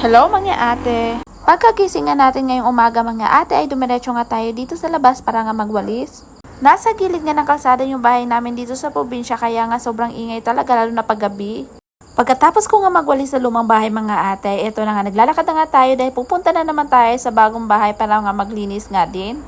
Hello mga ate! Pagkagising nga natin ngayong umaga mga ate ay dumiretso nga tayo dito sa labas para nga magwalis. Nasa gilid nga ng kalsada yung bahay namin dito sa probinsya kaya nga sobrang ingay talaga lalo na paggabi. Pagkatapos ko nga magwalis sa lumang bahay mga ate, eto na nga naglalakad na nga tayo dahil pupunta na naman tayo sa bagong bahay para nga maglinis nga din.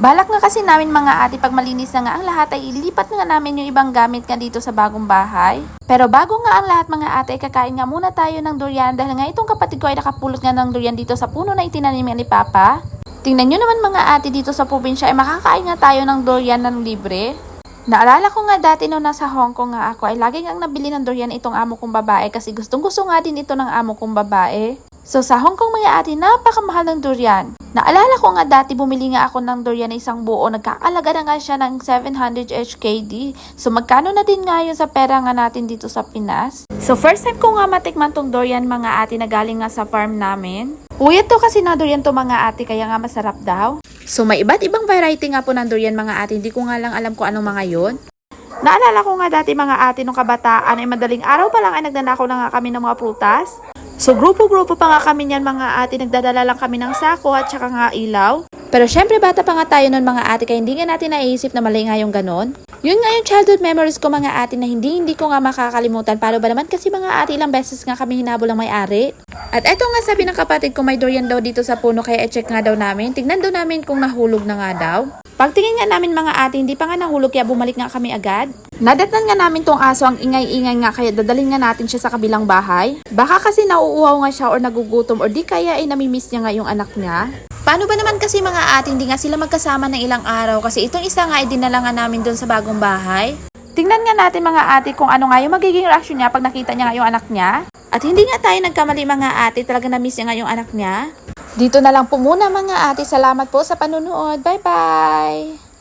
Balak nga kasi namin mga ate pag malinis na nga ang lahat ay ilipat nga namin yung ibang gamit nga dito sa bagong bahay. Pero bago nga ang lahat mga ate, kakain nga muna tayo ng durian dahil nga itong kapatid ko ay nakapulot nga ng durian dito sa puno na itinanim ni Papa. Tingnan nyo naman mga ate dito sa probinsya ay makakain nga tayo ng durian ng libre. Naalala ko nga dati nung nasa Hong Kong nga ako ay lagi nga nabili ng durian itong amo kong babae kasi gustong gusto nga din ito ng amo kong babae. So sa Hong Kong mga ate, napakamahal ng durian. Naalala ko nga dati bumili nga ako ng durian na isang buo, nagkakalaga na nga siya ng 700 HKD. So magkano na din nga yun sa pera nga natin dito sa Pinas. So first time ko nga matikman tong durian mga ate na galing nga sa farm namin. Uyat to kasi na durian to mga ate kaya nga masarap daw. So may iba't ibang variety nga po ng durian mga ate, hindi ko nga lang alam kung anong mga yun. Naalala ko nga dati mga ate nung kabataan ay madaling araw pa lang ay nagnanakaw na nga kami ng mga prutas. So grupo-grupo pa nga kami niyan mga ate, nagdadala lang kami ng sako at saka nga ilaw. Pero syempre bata pa nga tayo nun mga ate kaya hindi nga natin naisip na mali nga yung ganon. Yun nga yung childhood memories ko mga ate na hindi ko nga makakalimutan. Paano ba naman kasi mga ate ilang beses nga kami hinabol ng may-ari. At eto nga sabi ng kapatid ko may durian daw dito sa puno kaya i-check nga daw namin. Tignan daw namin kung nahulog na nga daw. Pagtingin nga namin mga ate, hindi pa nga nahulog kaya bumalik nga kami agad. Nadatnan nga namin tong aso ang ingay-ingay nga kaya dadalhin nga natin siya sa kabilang bahay. Baka kasi nauuhaw nga siya or nagugutom or di kaya ay namimiss niya nga yung anak niya. Paano ba naman kasi mga ate, hindi nga sila magkasama ng ilang araw kasi itong isa nga ay dinala nga namin doon sa bagong bahay. Tingnan nga natin mga ate kung ano nga yung magiging reaction niya pag nakita niya nga yung anak niya. At hindi nga tayo nagkamali mga ate, talaga na-miss niya nga yung anak niya. Dito na lang po muna mga ate. Salamat po sa panunood. Bye-bye!